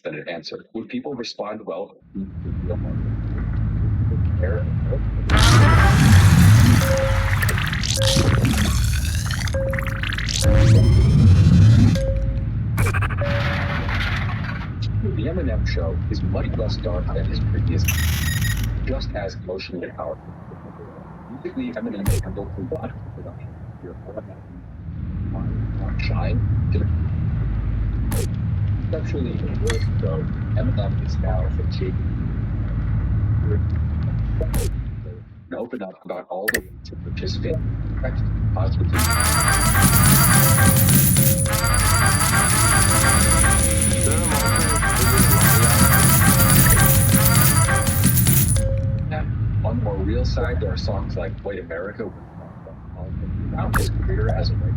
definite answer. Would people respond well to the real market? Would people care about the Eminem show is much less dark than his previous, just as emotionally powerful. Musically, Eminem handled a lot of the production. Your shine to conceptually in words though, Eminem is now a shape and open up about all the ways to participate positively. And on the more real side, there are songs like White America around his career as a white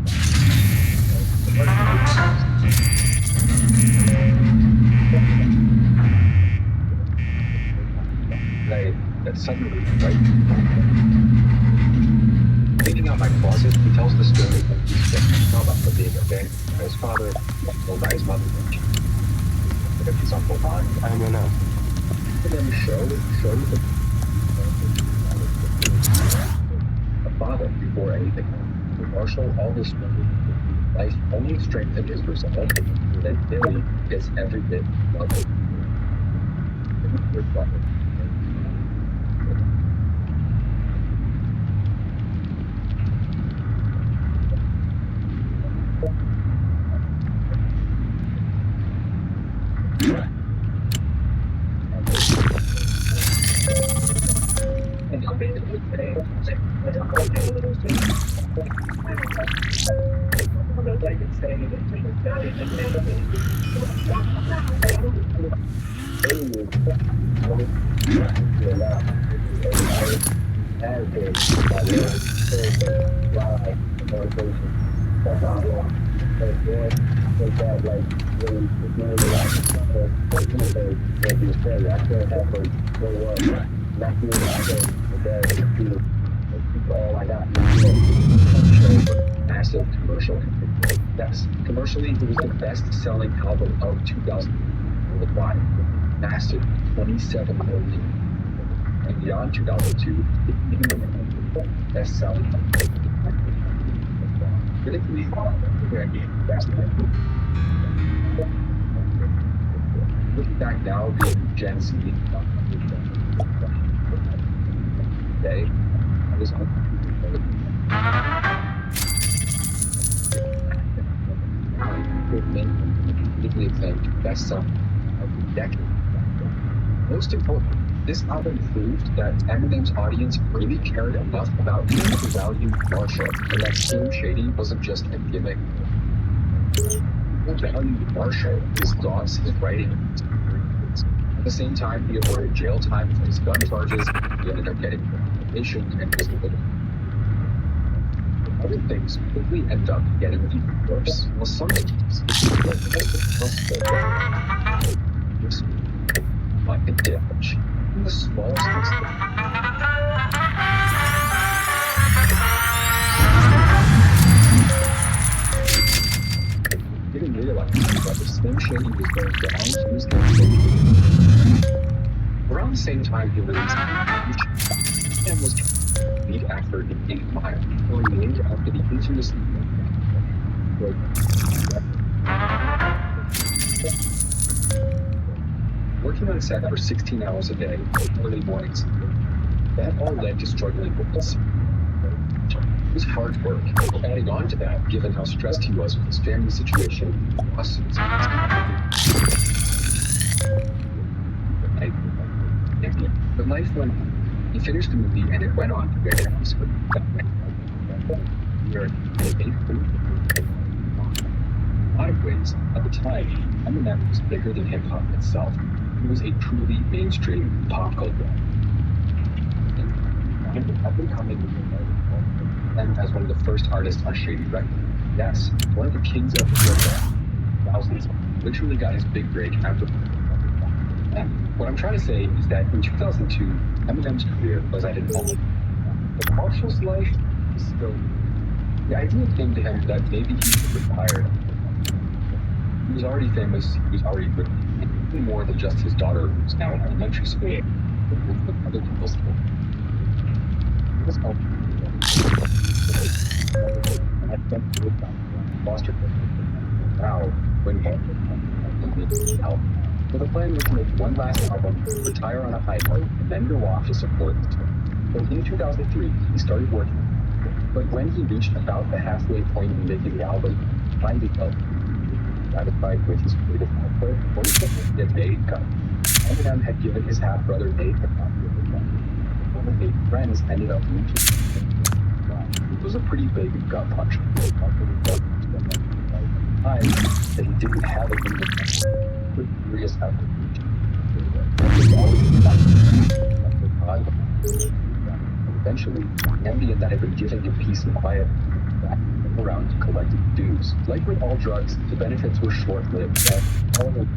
right that suddenly right cleaning out my closet, he tells the story of he's about the being abandoned by his father, killed by his mother, and his uncle Ron. I'm gonna. And then the show shows a father before anything. Marshall all his life only strengthened his resolve. Then Billy gets every bit of it. Massive commercial. Yes, commercially, it was the best-selling album of 2000 worldwide. Massive, 27 million. And beyond 2002, best-selling. Critically, looking back now, being Gen Z, today, I was critically acclaimed best-selling of the decade. Most important, this album proved that Eminem's audience really cared enough about him to value Marshall, and that Slim Shady wasn't just a gimmick. He valued Marshall, his thoughts, his writing. At the same time, he avoided jail time for his gun charges. He ended up getting probation and visibility. Other things quickly end up getting even worse. Well, sometimes like a damage in the smallest mistake. Didn't realize that the Slim Shady was going down, he was going to around the same time he released and was lead actor in 8 Mile, going named after the infamous working on set for 16 hours a day, early mornings. That all led to struggling with this. It was hard work. Adding on to that, given how stressed he was with his family situation, lawsuits, but life went on. He finished the movie and it went on to get an Oscar. In a lot of ways, at the time, Eminem was bigger than hip hop itself. He was a truly mainstream pop culture. I've been coming and as one of the first artists on Shady Records. Yes, one of the kings of the thousands literally got his big break after. And what I'm trying to say is that in 2002, Eminem's career was at an end. But Marshall's life was still. The idea came to him that maybe he should retire. He was already famous. He was already rich. Even more than just his daughter, who's now in elementary school, but with other people's children. He was helping and I spent good time foster care. Now, when he needs help. So the plan was to make one last album, retire on a high note, and then go off to support his tour. So in 2003, he started working. But when he reached about the halfway point in making the album, he finally felt satisfied with his creative output. Most of it had made cut. Eminem had given his half-brother Nate a copy of the song. One of Nate's friends ended up leaking it. It was a pretty big gut punch. Time that he didn't have a good serious effort. Eventually, Ambien that had been giving him peace and quiet around to collect dues. Like with all drugs, the benefits were short-lived, and all of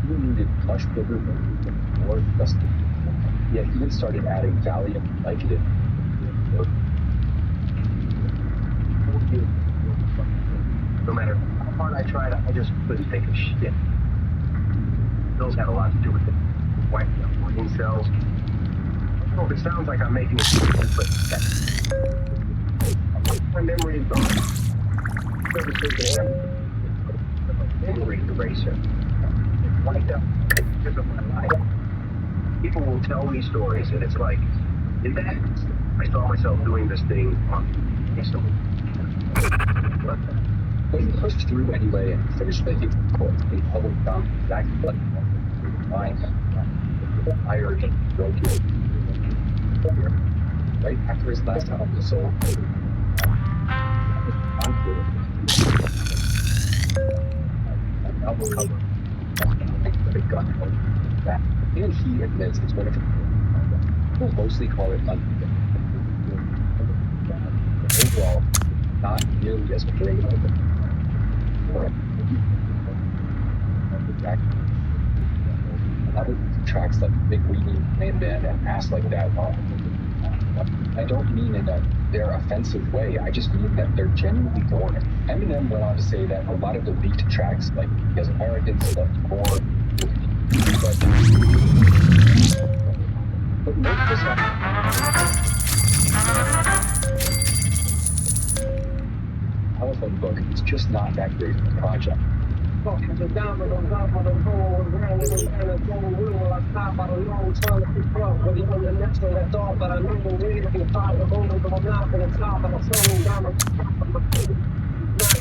he needed much bigger and more justice. Yet he had started adding Valium like it. No matter how hard I tried, I just couldn't take a shit. Those had a lot to do with it. Wiping out brain cells. I don't know if it sounds like I'm making excuses, but my memory is gone. Memory eraser. Wiped out because of my life. People will tell me stories, and it's like, in that, I saw myself doing this thing on instantly. But he pushed through anyway and finished making some chords. He published down exactly what he wanted. Mind, tired, broken. Right after his last album was sold, album cover. That. And he admits it's one of his people mostly call it unforgettable. Overall, not nearly as great as other tracks like Big Weenie, Man Man, and Ass Like That. I don't mean in their offensive way, I just mean that they're genuinely boring. Eminem went on to say that a lot of the leaked tracks, like As Americans, Left Core, but most of the songs. Telephone Book is just not that great of a project. Fucking the dominoes up on the roll, around and around and going real. I stop, I don't know, trying to keep up. But the unnecessary, that's all. But I know the way to be top. The moment I'm not for the top. I'm slowing down the top. I'm not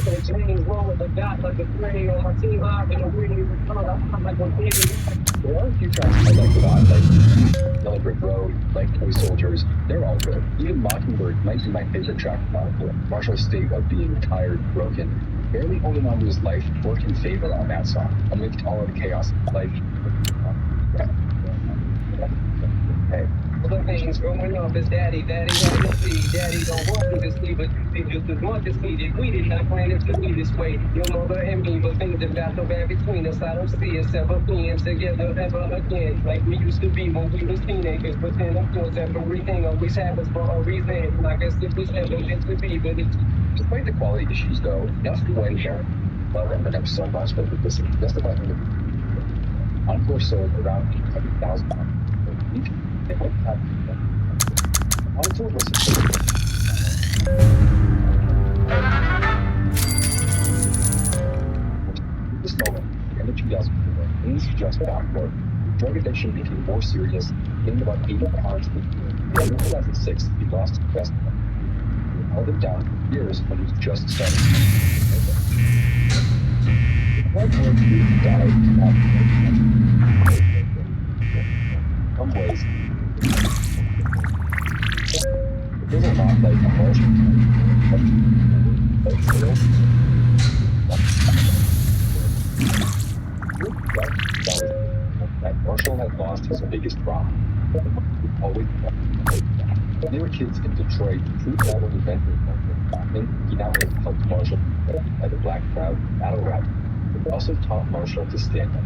gonna change. Roll with the dot like a gray. On my team, I'm in a really I'm like a baby. There are a few tracks I like a lot, like Yellow Brick Road, like Toy Soldiers. They're all good. Even Mockingbird might be my favorite track from Marshall's state of being tired, broken, barely holding on to his life, worked in favor on that song, amidst all of the chaos of life. Hey. The things growing up as daddy had to see. Daddy don't want me to see, but you see just as much as he did. We did not plan it to be this way. Your mother and me, but things have got so bad between us. I don't see us ever being together ever again. Like we used to be when we was teenagers. But then of course everything always happens for a reason. I guess it was never meant to be, but it's... Despite the quality issues though, that's quite apparent. Love Eminem so much that we listen just about him. Encore sold around 800,000 a week. Encore was this moment, the end of 2004, things just got worse. Drug addiction became more serious, gained about 80 pounds per year. In 2006, he lost his best friend. He held him down for years when he was just starting. One more dude died in some ways. It was a lot like emotion, but still. That Marshall had lost his biggest rock. Always. When they were kids in Detroit, Truth Battle invented and he now helped Marshall by the Black Crowd battle rap. He also taught Marshall to stand up.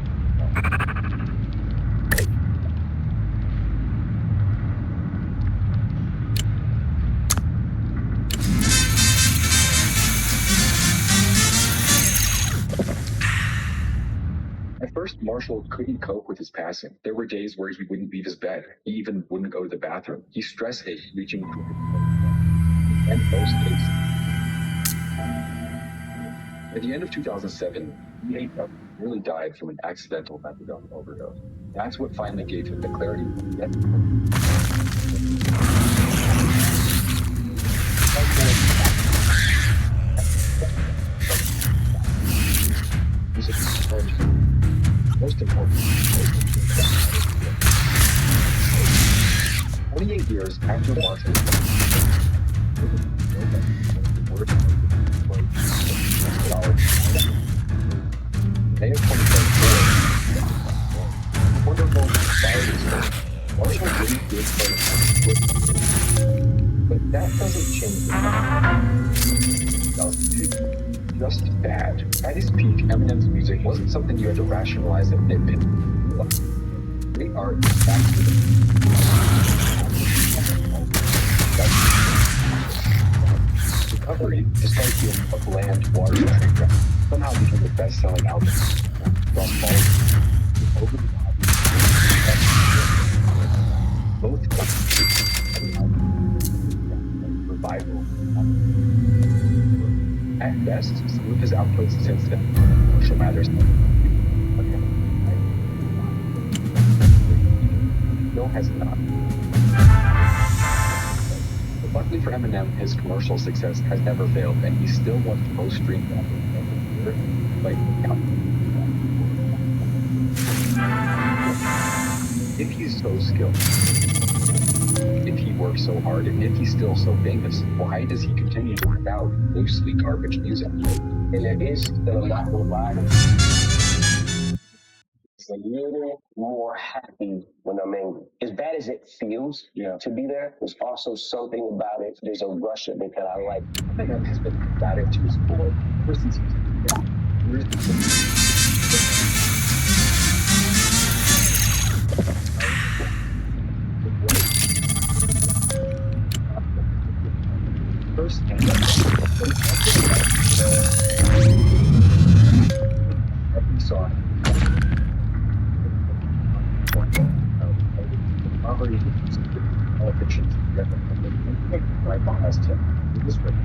At first, first, Marshall couldn't cope with his passing. There were days where he wouldn't leave his bed. He even wouldn't go to the bathroom. He stress ate reaching for his phone. And most days. At the end of 2007, he nearly died from an accidental methadone overdose. That's what finally gave him the clarity he had. Most important. 28 years after Marshall May of 2024, wonderful society story. Marshall didn't give but that doesn't change it. Just bad. At his peak, Eminem's music wasn't something you had to rationalize and nitpick. Great art is actually Recovery, despite being a bland water train wreck, somehow became the best-selling album. Across all over the both revival. At best, some of his outputs since then, Marshall Mathers. Still has not. But luckily for Eminem, his commercial success has never failed, and he's still one of the most streamed rappers every year. Like, if he's so skilled, if he works so hard, and if he's still so famous, why does he continue to put out mostly garbage music? And it is still not providing. It's a little more happy when I'm angry. As bad as it feels to be there, there's also something about it. There's a rush of it that I like. Eminem has been combative to his core ever since he's first and every song poverty all fictions right behind him. He was written.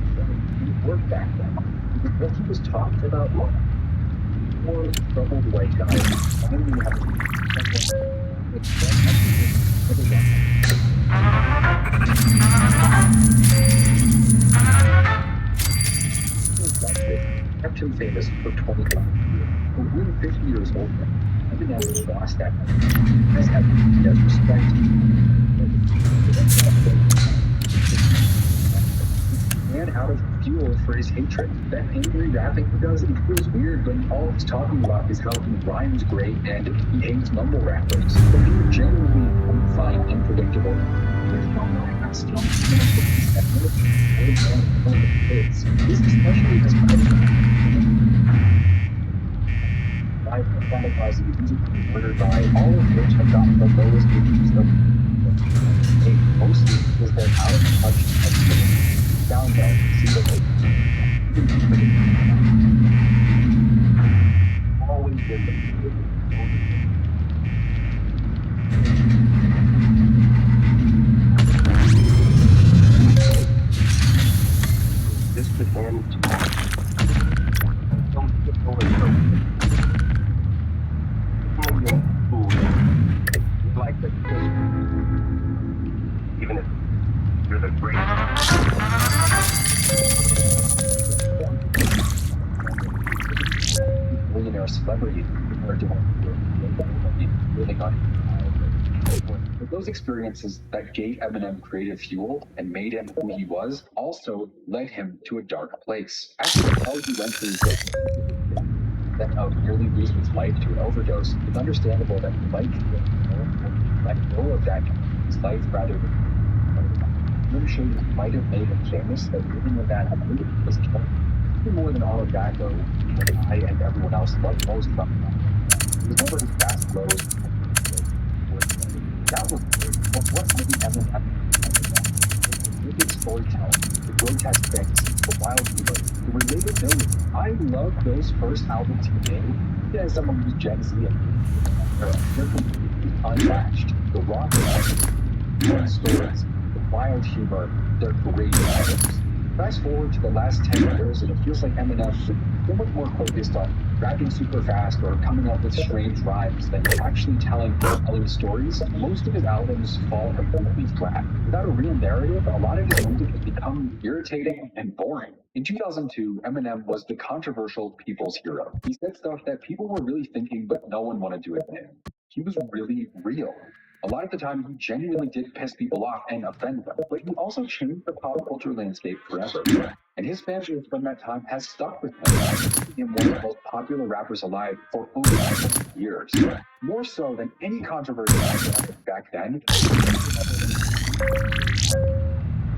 He worked back then. What he was talking about was poor troubled white guy finally having kept him famous for 25 years. But we're 50 years old now. Eminem has lost that. Has respect. Ran out of fuel for his hatred. That angry rapping he does, it feels weird when all he's talking about is how he rhymes great and he hates mumble rappers. But he genuinely find unpredictable. There's no still this especially has by fantasy music murdered by all of which have gotten the lowest reviews of mostly because they're out of touch and down low, see the always been this could end like the even if you're the greatest millionaire celebrity compared to really got but those experiences that gave Eminem creative fuel and made him who he was also led him to a dark place. After the hell he went through then of nearly losing his life to an overdose, it's understandable that he might let go of that his life rather than shades might have made him famous, that living in that was even more than all of that though, what I and everyone else loved most about him. It was never his fast lows. That was but what made Eminem the wicked storytelling, the grotesque things, the wild humor, the relatability. I love those first albums he made Yeah, as someone who's Gen Z era, they're completely unmatched. The raw fun stories, the wild humor, they're great albums. Fast forward to the last 10 years, and it feels like Eminem is so much more focused on rapping super fast or coming up with strange rhymes than actually telling stories. Most of his albums fall completely flat. Without a real narrative, a lot of his music has become irritating and boring. In 2002, Eminem was the controversial people's hero. He said stuff that people were really thinking, but no one wanted to admit. He was really real. A lot of the time, he genuinely did piss people off and offend them, but he also changed the pop culture landscape forever. And his fan base from that time has stuck with him, making him one of the most popular rappers alive for over 20 years. More so than any controversy back then.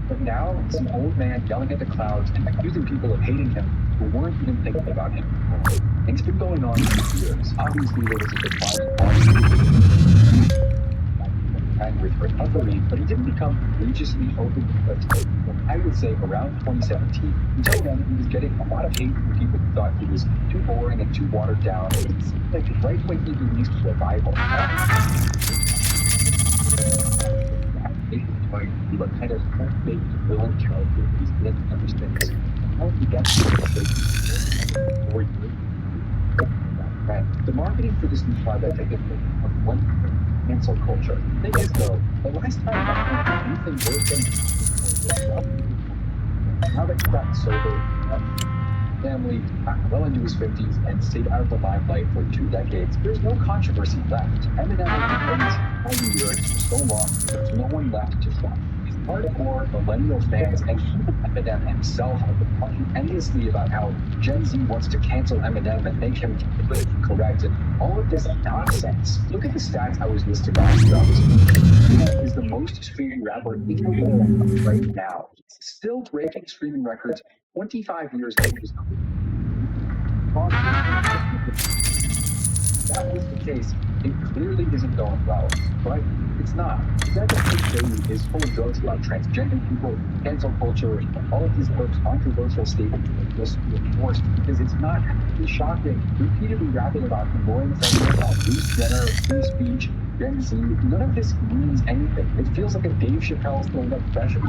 But now, he's an old man yelling at the clouds and accusing people of hating him who weren't even thinking about him. And it's been going on for years. Obviously, there was a decline and with recovery, but it didn't become egregiously open until I would say around 2017. Until then, he was getting a lot of hate from people who thought he was too boring and too watered down. It seemed like right when he released Revival, he looked kind of fake villain character. He's didn't understand. How he got to 4 years. Right. The marketing for this new project has been on one thing, cancel culture. Thing is, though, the last time anything worth getting now that he's gotten sober, family, well into his 50s, and stayed out of the limelight for 2 decades, there's no controversy left. Eminem has been playing lyrics for so long, there's no one left to shock. His hardcore millennial fans and even Eminem himself have been talking endlessly about how Gen Z wants to cancel Eminem and make him politically correct and all of this nonsense. Look at the stats I was listing off throughout this. Eminem is the most streamed rapper in the world right now. He's still breaking streaming records 25 years after his that was the case, it clearly isn't going well. But it's not. The guy that is full of jokes about transgender people, cancel culture, and all of these other controversial statements that just reinforced because it's not actually shocking. Repeatedly rapping about annoying sentiments about loose Jenner, free speech, Gen Z, none of this means anything. It feels like a Dave Chappelle stand-up special.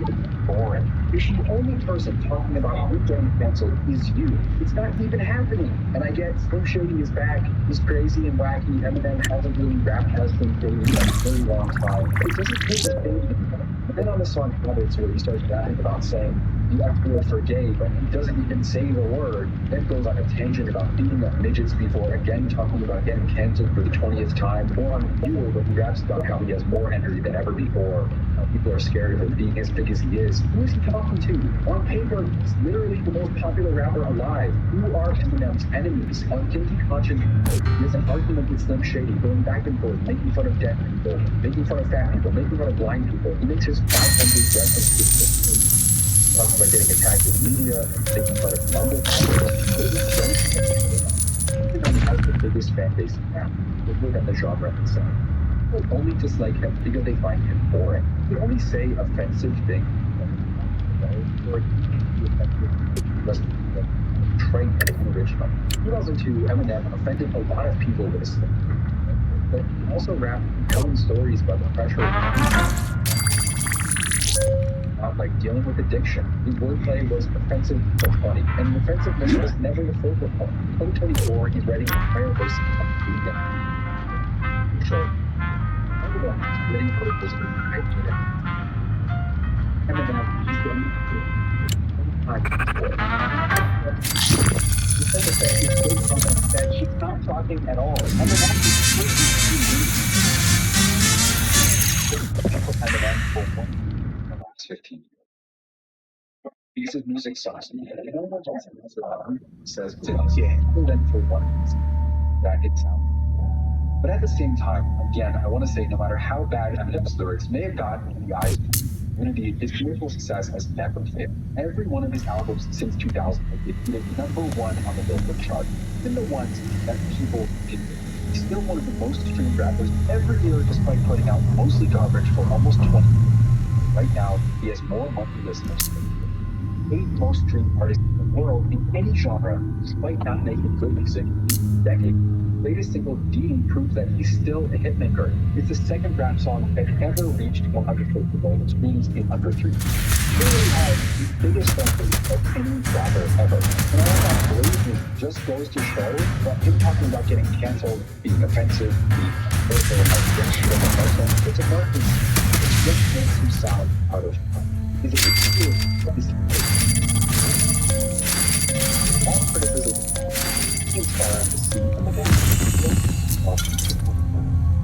Boring. If the only person talking about you getting canceled is you, it's not even happening. And I get Slim Shady is back. He's crazy and wacky. Eminem hasn't really rapped as Slim Shady in a very long time. It doesn't feel the same anymore. And then on the song Habits, where he starts rapping about saying the F word for gay, but he doesn't even say the word, then goes on a tangent about beating up midgets before again talking about getting canceled for the 20th time. Or on Fuel, where he raps about how he has more energy than ever before, how people are scared of him being as big as he is. Who is he talking to? On paper, he's literally the most popular rapper alive. Who are Eminem's enemies? On Guilty Conscience, he has an argument with Slim Shady, going back and forth, making fun of deaf people, making fun of fat people, making fun of blind people. He makes his 500 references talking about getting attacked in media, making fun of mumble Eminem has the biggest fan base in rap, bigger than the genre itself. People only dislike him because they find him boring. They only say offensive things or just trite and unoriginal. 2002, Eminem offended a lot of people with his but he also rapped compelling stories about the pressure about like dealing with addiction. His wordplay was offensive but funny, and the offensiveness was never the focal point. In 2024, he's writing an entire verse of freedom. So, everyone is waiting for the listener to hype it in. Eminem, he's getting time for it. Because of that, he's so confident that he's not talking at all. Eminem is Eminem for one in the last 15 years. Because his music sucks. No one else says to us, yeah, other than for one reason, that it sounds. But at the same time, again, I want to say no matter how bad Eminem's lyrics may have gotten in the eyes of the community, his commercial success has never failed. Every one of his albums since 2000 has been #1 on the Billboard chart, even the ones that people didn't. He's still one of the most streamed rappers every year, despite putting out mostly garbage for almost 20 years. Right now, he has more monthly listeners than the 8 most streamed artists world in any genre, despite not making good music in a decade. Latest single D proves that he's still a hitmaker. It's the second rap song that ever reached 150 million streams in under 3 weeks. He really has the biggest fan base of any rapper ever. And all that blazing just goes to show that him talking about getting canceled, being offensive, being political, it's a marketing. It just makes him sound out of touch. Is it true? All criticism inspiring to see Eminem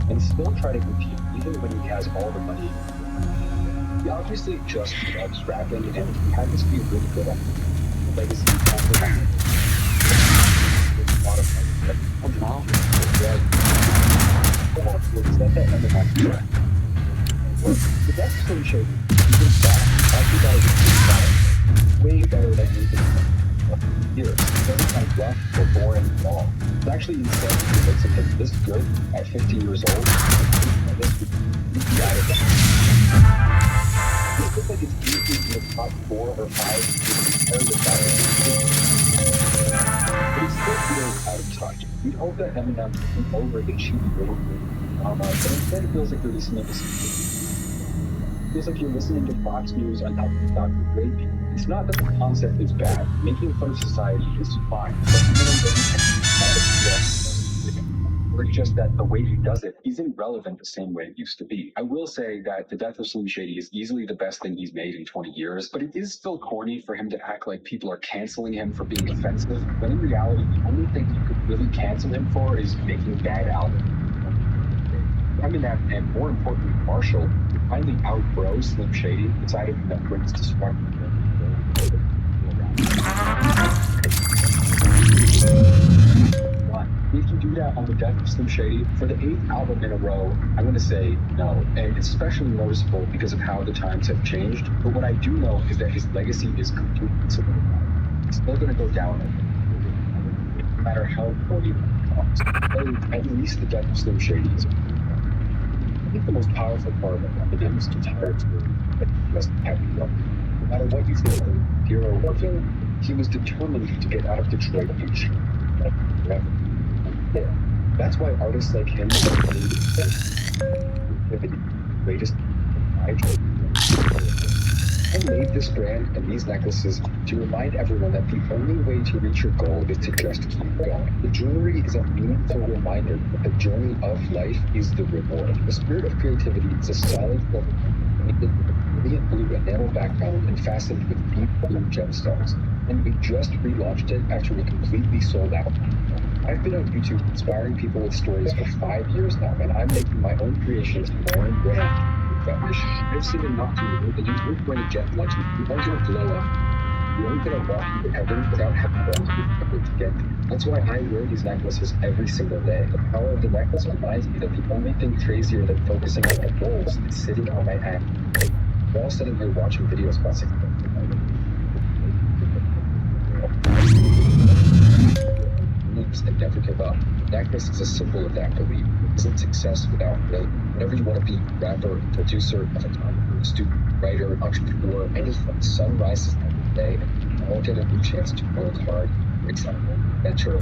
and still try to compete even when he has all the money. He obviously just loves rapping and he happens to be really good at it. The legacy after that. There's a lot of money. And now, it's not that Eminem track. The best Slim Shady, even that, actually got a way better than anything years. It's every time rough or boring and long. It's actually insane to make something this good at 50 years old. And this would be out of it. It looks like it's easy in the top 4 or 5 to compare with that. But it still feels out of touch. We'd hope that Eminem isn't over the cheesy little drama, but instead it feels like they're listening to something. It feels like you're listening to Fox News on top of Dr. Dre. It's not that the concept is bad. Making fun of society is fine. But or just that the way he does it isn't relevant the same way it used to be. I will say that the death of Slim Shady is easily the best thing he's made in 20 years, but it is still corny for him to act like people are canceling him for being offensive, when in reality, the only thing you could really cancel him for is making bad albums. Eminem, and more importantly, Marshall, finally outgrow Slim Shady, decided that brings destruction. If you do that on the death of Slim Shady, for the 8th album in a row, I'm going to say no. And it's especially noticeable because of how the times have changed. But what I do know is that his legacy is completely solidified. It's still going to go down no matter how corny it becomes. At least the death of Slim Shady is. I think the most powerful part of Eminem's entire career that he just kept going. No matter what you think of him, hero or villain, he was determined to get out of Detroit and change forever. Yeah. That's why artists like him are the greatest I made this brand and these necklaces to remind everyone that the only way to reach your goal is to just keep going. The jewelry is a meaningful reminder that the journey of life is the reward. The spirit of creativity is a solid silver painted with a brilliant blue enamel background and fastened with deep blue gemstones. And we just relaunched it after we completely sold out. I've been on YouTube inspiring people with stories for 5 years now, and I'm making my own creations more and more. I've seen enough to know that you aren't going to get lucky. You aren't going to blow up. You aren't going to walk into heaven without having gone through effort to get there. That's why I wear these necklaces every single day. The power of the necklace reminds me that the only thing crazier than focusing on my goals is sitting on my ass. We're all sitting here watching videos about success. And never give up. Necklace is a symbol of that belief. Isn't success without failure? Whatever you want to be, rapper, producer, photographer, student, writer, entrepreneur, anything. The sun rises every day, and we all get a new chance to work hard, excitement, adventure.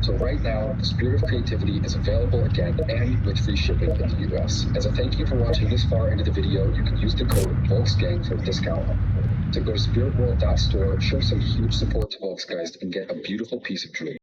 So right now, the Spirit of Creativity is available again and with free shipping in the US. As a thank you for watching this far into the video, you can use the code VolksGang for a discount. So go to spiritworld.store, show some huge support to Volksgeist, and get a beautiful piece of jewelry.